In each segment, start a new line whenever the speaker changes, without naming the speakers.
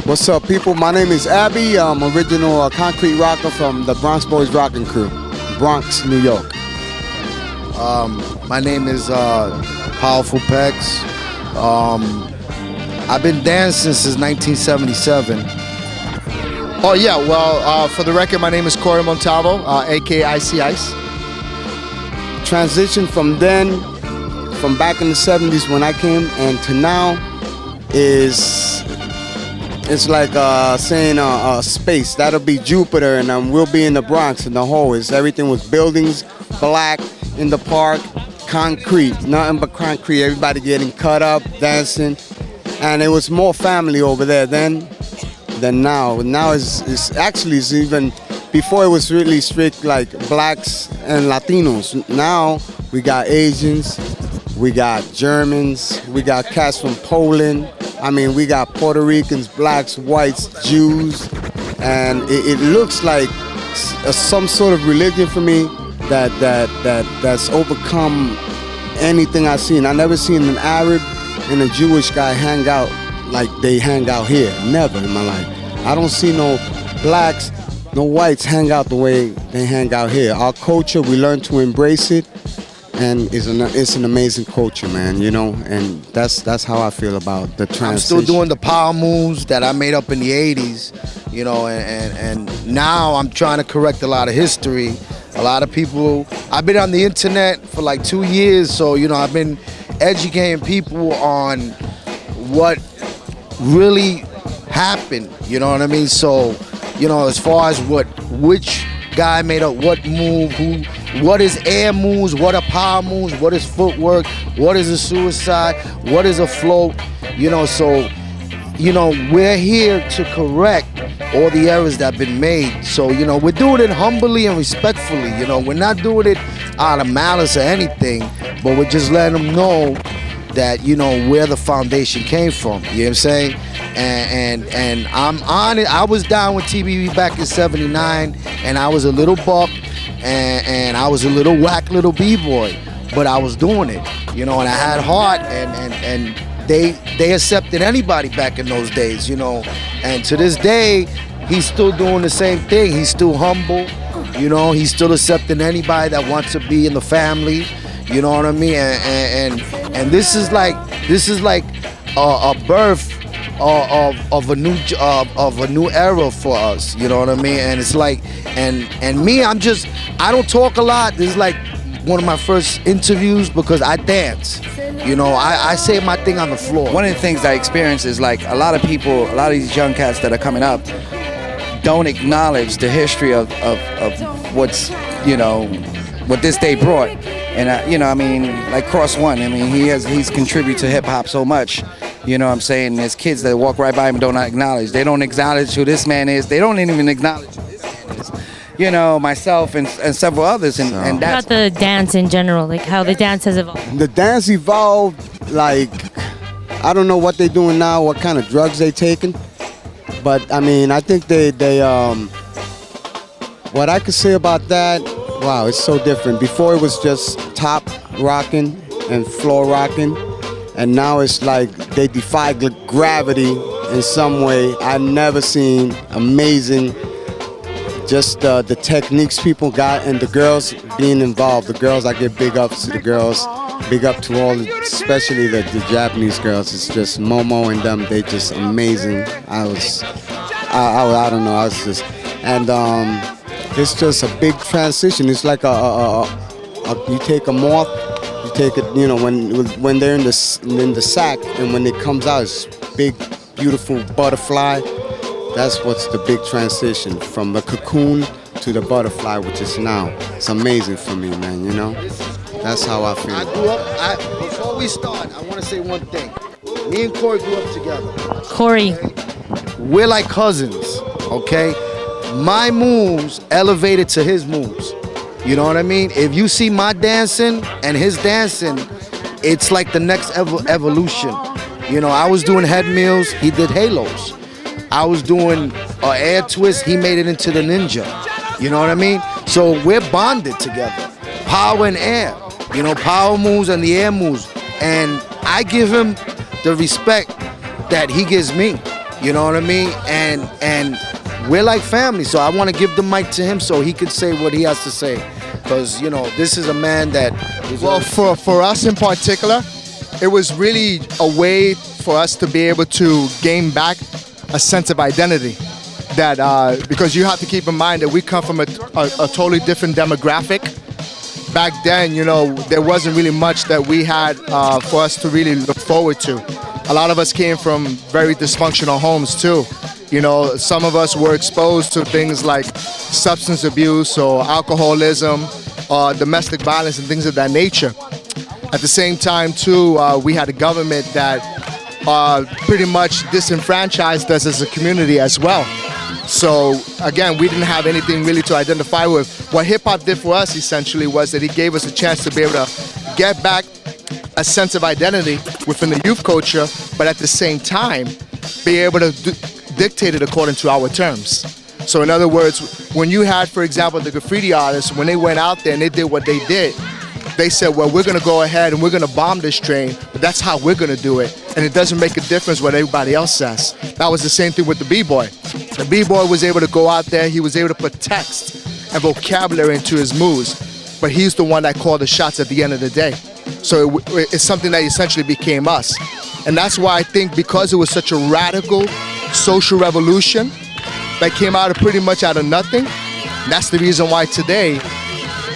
What's up, people? My name is Abby. I'm original concrete rocker from the Bronx Boys Rocking Crew, Bronx, New York.
My name is Powerful Pex. I've been dancing since 1977.
Oh yeah, well, for the record, my name is Corey Montalvo, aka Icy Ice.
Transition from then, from back in the 70s when I came, and to now it's like saying space. That'll be Jupiter, and we'll be in the Bronx in the whole. Everything was buildings, black, in the park, concrete, nothing but concrete. Everybody getting cut up, dancing, and it was more family over there then than now. Now it's actually even before it was really strict, like blacks and Latinos. Now we got Asians, we got Germans, we got cats from Poland. I mean, we got Puerto Ricans, blacks, whites, Jews, and it looks like some sort of religion for me that's overcome anything I've seen. I never seen an Arab and a Jewish guy hang out like they hang out here. Never in my life. I don't see no blacks, no whites hang out the way they hang out here. Our culture, we learn to embrace it, and it's an amazing culture, man, you know, and that's how I feel about the transition.
I'm still doing the power moves that I made up in the 80s, you know, and now I'm trying to correct a lot of history. A lot of people, I've been on the internet for like 2 years, so, you know, I've been educating people on what really happened, you know what I mean? So, you know, as far as which guy made up what move, what is air moves, what are power moves, what is footwork, what is a suicide, what is a float, you know, so, you know, we're here to correct all the errors that have been made. So, you know, we're doing it humbly and respectfully, you know, we're not doing it out of malice or anything, but we're just letting them know that, you know, where the foundation came from, you know what I'm saying? And I'm on it. I was down with TBV back in '79, and I was a little buck, and I was a little whack little b-boy, but I was doing it, you know, and I had heart, and they accepted anybody back in those days, you know, and to this day, he's still doing the same thing. He's still humble, you know, he's still accepting anybody that wants to be in the family, you know what I mean, and this is like a birth of a new era for us, you know what I mean? And it's like, and me, I don't talk a lot. This is like one of my first interviews because I dance. You know, I say my thing on the floor.
One of the things I experience is like a lot of these young cats that are coming up don't acknowledge the history of what's, you know, what this day brought. And you know, I mean, like Cross One, I mean, he's contributed to hip hop so much. You know what I'm saying? There's kids that walk right by him and don't acknowledge. They don't acknowledge who this man is. They don't even acknowledge who this man is. You know, myself and several others. And that's
about the dance in general, like how the dance has evolved.
The dance evolved, like, I don't know what they're doing now, what kind of drugs they taking. But, I mean, I think they what I could say about that, wow, it's so different. Before it was just top rocking and floor rocking. And now it's like they defy gravity in some way. I've never seen amazing, just the techniques people got and the girls being involved. The girls, I give big ups to the girls. Big up to all, especially the Japanese girls. It's just Momo and them, they just amazing. I don't know, I was just, and it's just a big transition. It's like you take a moth, you take it, you know, when they're in the sack, and when it comes out, it's big, beautiful butterfly. That's what's the big transition from the cocoon to the butterfly, which is now. It's amazing for me, man. You know, that's how I feel.
I grew up. Before we start, I want to say one thing. Me and Corey grew up together.
Corey,
we're like cousins. Okay, my moves elevated to his moves. You know what I mean? If you see my dancing and his dancing, it's like the next evolution. You know, I was doing head mills, he did halos. I was doing an air twist, he made it into the ninja. You know what I mean? So we're bonded together. Power and air. You know, power moves and the air moves. And I give him the respect that he gives me. You know what I mean? And we're like family. So I want to give the mic to him so he could say what he has to say. Because, you know, this is a man that...
Well, for us in particular, it was really a way for us to be able to gain back a sense of identity. That because you have to keep in mind that we come from a totally different demographic. Back then, you know, there wasn't really much that we had for us to really look forward to. A lot of us came from very dysfunctional homes too. You know, some of us were exposed to things like substance abuse or alcoholism or domestic violence and things of that nature. At the same time too, we had a government that pretty much disenfranchised us as a community as well. So again, we didn't have anything really to identify with. What hip hop did for us essentially was that it gave us a chance to be able to get back a sense of identity within the youth culture, but at the same time, be able to dictate it according to our terms. So in other words, when you had, for example, the graffiti artists, when they went out there and they did what they did, they said, well, we're gonna go ahead and we're gonna bomb this train, but that's how we're gonna do it. And it doesn't make a difference what everybody else says. That was the same thing with the b-boy. The b-boy was able to go out there, he was able to put text and vocabulary into his moves, but he's the one that called the shots at the end of the day. So it's something that essentially became us. And that's why I think because it was such a radical social revolution that came out of pretty much out of nothing, that's the reason why today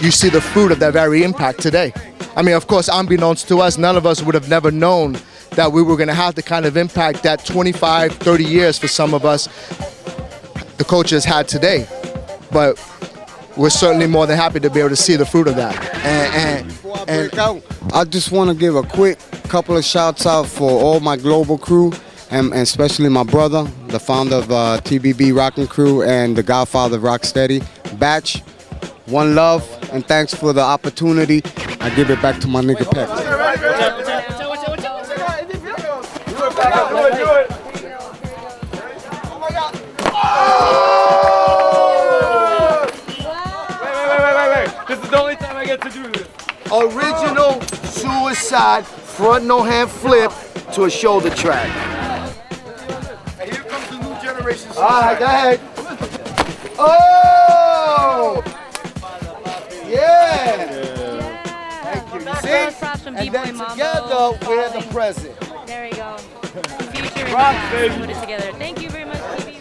you see the fruit of that very impact today. I mean, of course, unbeknownst to us, none of us would have never known that we were gonna have the kind of impact that 25, 30 years for some of us, the culture has had today. But we're certainly more than happy to be able to see the fruit of that.
And I just want to give a quick couple of shouts out for all my global crew, and especially my brother, the founder of TBB Rockin' Crew and the godfather of Rocksteady, Batch. One love, and thanks for the opportunity. I give it back to my nigga Peck.
This is the only time I get to do this.
Original suicide front no hand flip to a shoulder track.
And here comes the new generation.
All right, go ahead. Oh! Yeah! Thank you. See? And then together, we're the present.
There we go. Future and
Rock,
past,
baby.
put it together. Thank you very much, TBB.